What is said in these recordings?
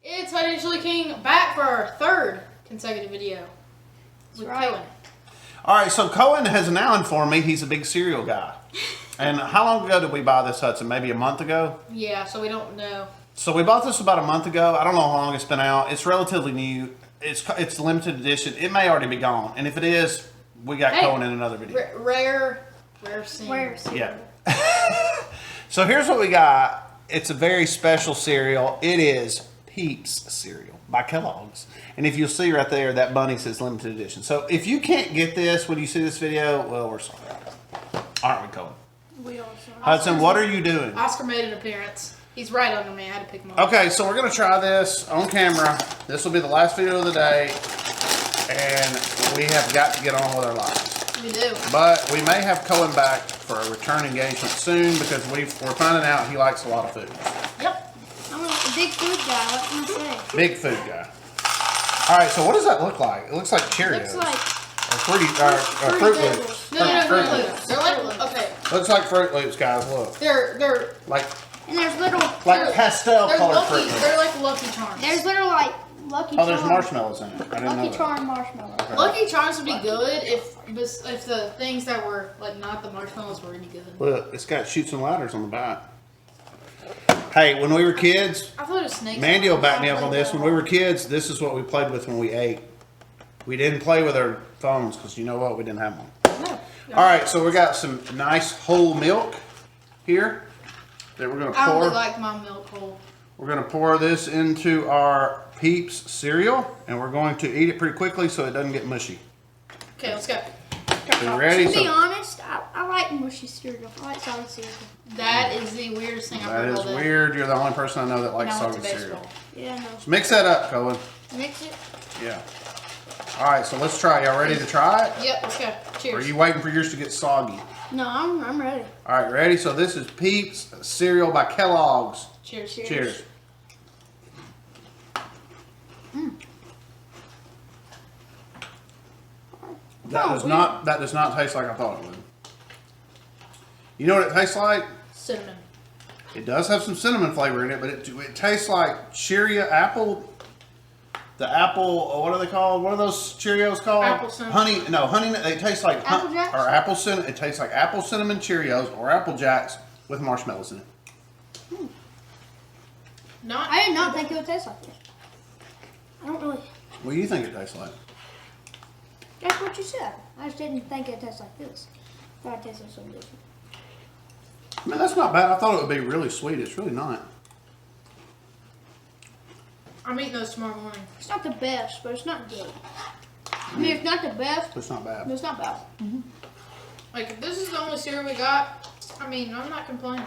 It's Financially King back for our third consecutive video with Cohen. All right, so Cohen has now informed me he's a big cereal guy. And how long ago did we buy this, Hudson? Maybe a month ago? Yeah, so we don't know. So we bought this about a month ago. I don't know how long it's been out. It's relatively new. It's limited edition. It may already be gone. And if it is, we got Cohen in another video. Rare cereal. Yeah. So here's what we got. It's a very special cereal. It is Peeps Cereal by Kellogg's. And if you'll see right there, that bunny says limited edition. So if you can't get this when you see this video, well, we're sorry. Aren't we, Cohen? We are sorry. Hudson, what are you doing? Oscar made an appearance. He's right under me. I had to pick him up. Okay, so we're going to try this on camera. This will be the last video of the day. And we have got to get on with our lives. We do. But we may have Cohen back for a return engagement soon because we're finding out he likes a lot of food. Yep. I'm a big food guy. What can I say? Big food guy. All right, so what does that look like? It looks like Cheerios. Looks like Fruit Loops. No. Fruit Loops. They're like, okay. Looks like Fruit Loops, guys. Look. They're Like and there's little pastel colored Fruit Loops. They're like Lucky Charms. there's little like Lucky Oh, Charms. there's marshmallows in it. I didn't know Lucky that. Charm marshmallows. Okay. Lucky Charms would be good if the things that were like not the marshmallows were any good. Look, it's got chutes and ladders on the back. Hey, when we were kids, I thought it was snakes. Mandy will back me up on this. When we were kids, this is what we played with when we ate. We didn't play with our phones because you know what? We didn't have one. No. All right, so we got some nice whole milk here that we're going to I pour. really like my milk whole. We're going to pour this into our Peeps cereal, and we're going to eat it pretty quickly so it doesn't get mushy. Okay, let's go. So you ready? To be honest, I like mushy cereal. I like solid cereal. That is the weirdest thing I've That heard is all day. weird. You're the only person I know that likes Now it's soggy a cereal. baseball. Yeah, no. So mix that up, Cohen. Mix it. Yeah. All right, so let's try. Y'all ready to try it? Yep, let's go. Or Cheers. are you waiting for yours to get soggy? No, I'm ready. All right, ready? So this is Peeps cereal by Kellogg's. Cheers. Cheers. That does not taste like I thought it would. You know what it tastes like? Cinnamon. It does have some cinnamon flavor in it, but it tastes like Cheerio apple. The apple, what are they called? What are those Cheerios called? Apple cinnamon. Honey. They taste like Apple Jacks? or apple cinnamon. It tastes like apple cinnamon Cheerios or Apple Jacks with marshmallows in it. I did not think it would taste like this. I don't really. What do you think it tastes like? That's what you said. I just didn't think it tastes like this. I thought it tasted so different. I mean, that's not bad. I thought it would be really sweet. It's really not. I'm eating those tomorrow morning. It's not the best, but it's not good. I mean, it's not the best, It's not bad. but it's not bad. Like, if this is the only cereal we got, I mean, I'm not complaining.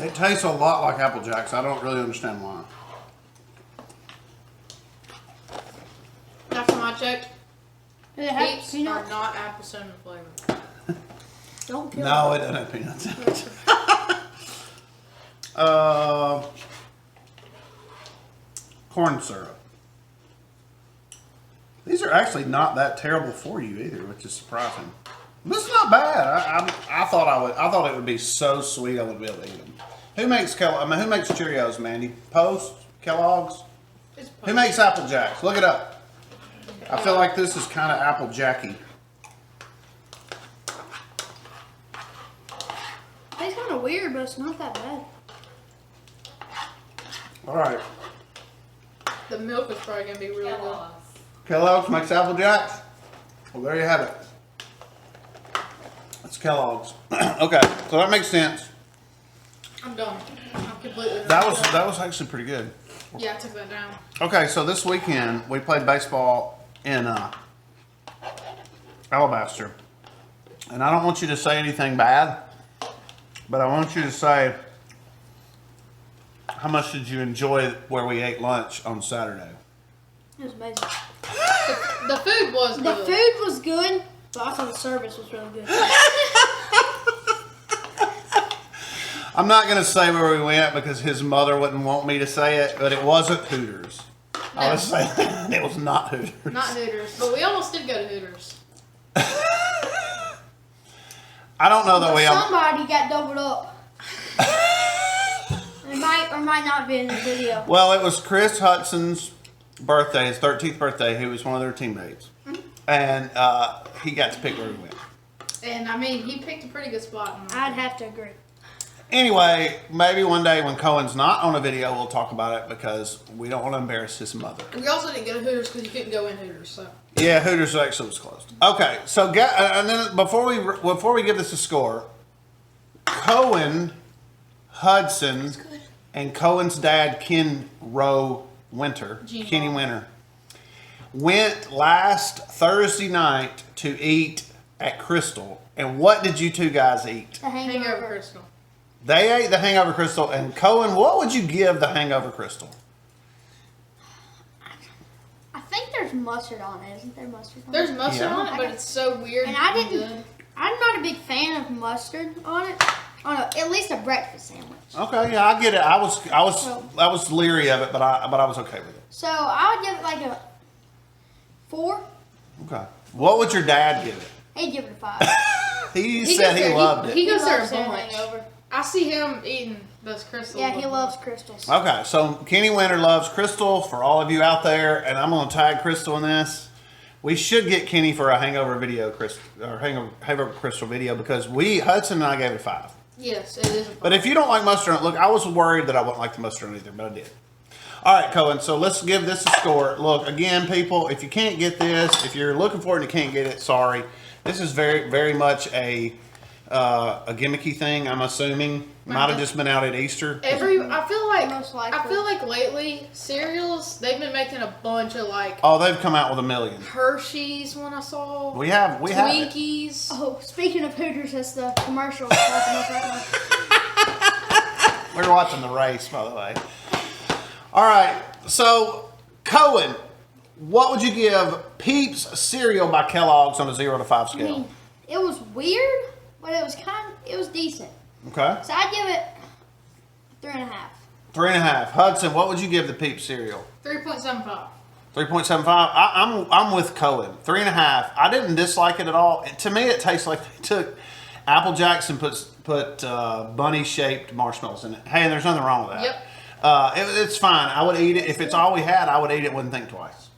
It tastes a lot like Apple Jacks. I don't really understand why. Last time I checked, Does it have Peeps peanut? are not apple cinnamon flavor. Don't kill No, it. it doesn't have peanuts in it. Corn syrup. These are actually not that terrible for you either, which is surprising. This is not bad. I thought it would be so sweet I would be able to eat them. Who makes who makes Cheerios, Mandy? Post? Kellogg's? It's Who makes Apple Jacks? Look it up. I feel like this is kind of Apple Jacky. It's kind of weird, but it's not that bad. All right. The milk is probably going to be really good. Kellogg's makes Apple Jacks. Well, there you have it. That's Kellogg's. Okay, so that makes sense. I'm done. I'm completely done. That was actually pretty good. Yeah, I took that down. Okay, so this weekend we played baseball in Alabaster, and I don't want you to say anything bad, but I want you to say how much did you enjoy where we ate lunch on Saturday? It was amazing. The food was The good. food was good, but also the service was really good. I'm not going to say where we went because his mother wouldn't want me to say it, but it wasn't Hooters. I was saying it was not Hooters. Not Hooters, but we almost did go to Hooters. I don't know that But we. somebody got doubled up. It might or might not be in the video. Well, it was Chris Hudson's birthday, his 13th birthday. He was one of their teammates. And he got to pick where he went. And I mean, he picked a pretty good spot. I'd have to agree. Anyway, maybe one day when Cohen's not on a video, we'll talk about it because we don't want to embarrass his mother. We also didn't go to Hooters because you couldn't go in Hooters. So Yeah, Hooters actually was closed. Okay, so and then before we give this a score, Cohen, Hudson, and Cohen's dad, Kenny Winter, went last Thursday night to eat at Crystal. And what did you two guys eat? The Hangover Crystal. They ate the Hangover Crystal. And Cohen, what would you give the Hangover Crystal? I think there's mustard on it. Isn't there mustard on There's it? mustard Yeah. on it, but it's so weird. And I and didn't. good. I'm not a big fan of mustard on it. At least a breakfast sandwich. Okay, yeah, I get it. I was leery of it, but I was okay with it. So I would give it like a 4. Okay. What would your dad give it? He'd give it a 5. He He said goes he there- loved it. He goes there a loves their bunch. Hangover. I see him eating those crystals. Yeah, he loves crystals. Okay, so Kenny Winter loves Crystal for all of you out there, and I'm going to tag Crystal in this. We should get Kenny for a hangover video, hangover Crystal video, because Hudson and I gave it a 5. Yes, it is. But if you don't like mustard on it, look, I was worried that I wouldn't like the mustard on it either, but I did. All right, Cohen, so let's give this a score. Look, again, people, if you can't get this, if you're looking for it and you can't get it, sorry. This is very, very much a gimmicky thing, I'm assuming. Might have just been out at Easter. I Most likely. feel like lately cereals they've been making a bunch of like Oh, they've come out with a million. Hershey's one I saw. We have it. Twinkies. Oh, speaking of Hooters, that's the commercial popping up right now. We're watching the race, by the way. All right, so Cohen, what would you give Peeps Cereal by Kellogg's on a 0 to 5 I scale? mean, it was weird, but it was decent. Okay. So I'd give it 3.5. 3.5. Hudson, what would you give the Peeps Cereal? 3.75. 3.75. I'm with Cohen. 3.5. I didn't dislike it at all. To me, it tastes like they took Apple Jacks and put bunny shaped marshmallows in it. Hey, there's nothing wrong with that. Yep. It's fine. I would eat it if it's all we had. I would eat it. Wouldn't think twice.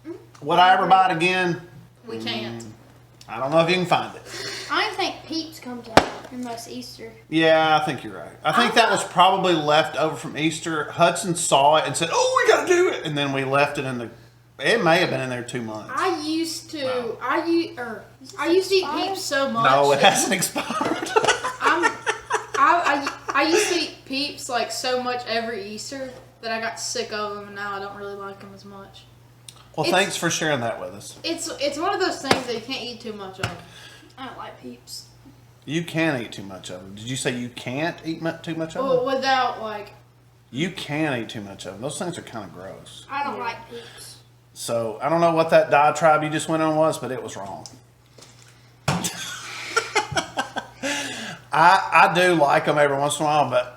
Would I ever buy it again? We can't. I don't know if you can find it. I don't think Peeps comes out unless Easter. Yeah, I think you're right. I think that was probably left over from Easter. Hudson saw it and said, "Oh, we got to do it," and then we left it in the. It may have been in there 2 months. I used to. I used to eat Peeps so much. No, it that hasn't expired. I used to eat Peeps like so much every Easter that I got sick of them, and now I don't really like them as much. Well, thanks for sharing that with us. It's one of those things that you can't eat too much of. I don't like Peeps. You can eat too much of them. Did you say you can't eat too much of Well, them? without like. You can eat too much of them. Those things are kind of gross. I don't like Peeps. So I don't know what that diatribe you just went on was, but it was wrong. I do like them every once in a while, but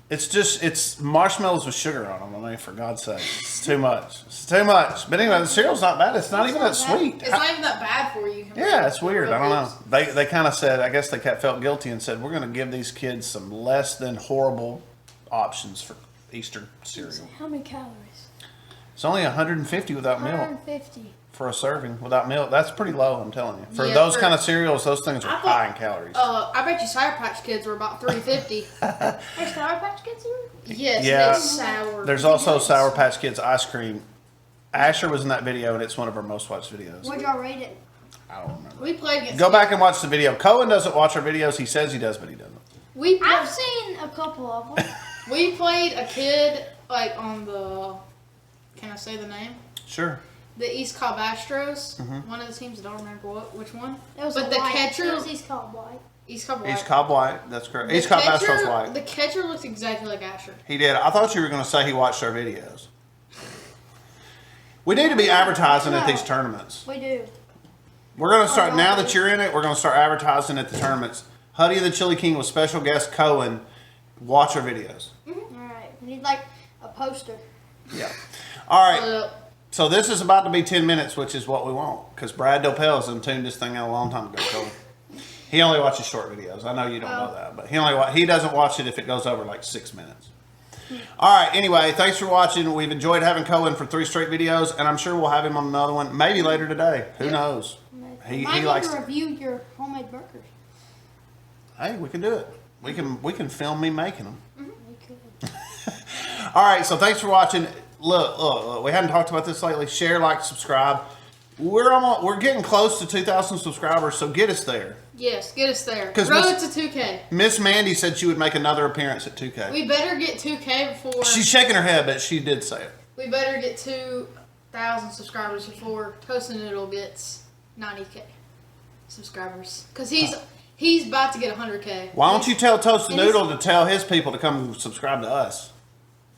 it's marshmallows with sugar on them. I mean, for God's sake, it's too much. It's too much. But anyway, the cereal's not bad. It's not even that sweet. It's not even that bad for you. Yeah, it's weird. I don't know. They kind of said, I guess they felt guilty and said, we're going to give these kids some less than horrible options for Easter cereal. How many calories? It's only 150 without milk 150. for a serving without milk. That's pretty low, I'm telling you. For Yeah, those kind of cereals, those things are I thought- high in calories. I bet you Sour Patch Kids were about 350. There's Sour Patch Kids here? Yes, Yeah. they sour. There's also Sour Patch Kids ice cream. Asher was in that video, and it's one of our most watched videos. What'd y'all rate it? I don't remember. We played against. Go back and watch the video. Cohen doesn't watch our videos. He says he does, but he doesn't. We I've played, seen a couple of them. we played a kid like on the. Can I say the name? Sure. The East Cobb Astros. One of the teams. I don't remember which one. It was But a the white. catcher- It was East Cobb White. East Cobb White. East Cobb White. That's correct. The East Cobb catcher- Astros White. The catcher looks exactly like Asher. He did. I thought you were going to say he watched our videos. We need to be advertising at these tournaments. We do. We're going to start, now that you're in it, we're going to start advertising at the tournaments. Huddy and the Chili King with special guest Cohen. Watch our videos. Alright. We need like a poster. Yeah. All right. Uh, So this is about to be 10 minutes, which is what we want. Because Brad Dopels done tuned this thing out a long time ago, Cohen. He only watches short videos. I know you don't know that. But he doesn't watch it if it goes over like 6 minutes. All right. Anyway, thanks for watching. We've enjoyed having Cohen for 3 straight videos, and I'm sure we'll have him on another one maybe later today. Who knows? He Might likes to review your homemade burgers. Hey, we can do it. We can film me making them. We could. All right. So thanks for watching. Look. We hadn't talked about this lately. Share, like, subscribe. We're getting close to 2,000 subscribers, so get us there. Yes, get us there. 'Cause Road to 2K. Miss Mandy said she would make another appearance at 2K. We better get 2K before. She's shaking her head, but she did say it. We better get 2,000 subscribers before Toast and Noodle gets 90K subscribers. Because he's about to get 100K. Why don't you tell Toasted Noodle to tell his people to come subscribe to us?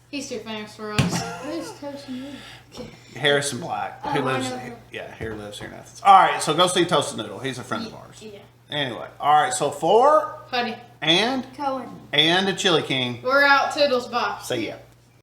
He's too famous for us. Who's Toast and Noodle? Harrison Black, who Oh, I lives know him. here lives here in Athens. All right, so go see Toasted Noodle. He's a friend of ours. Yeah. Anyway, all right, so for Buddy, and Cohen. the Chili King. we're out. Toodles, bye. See ya.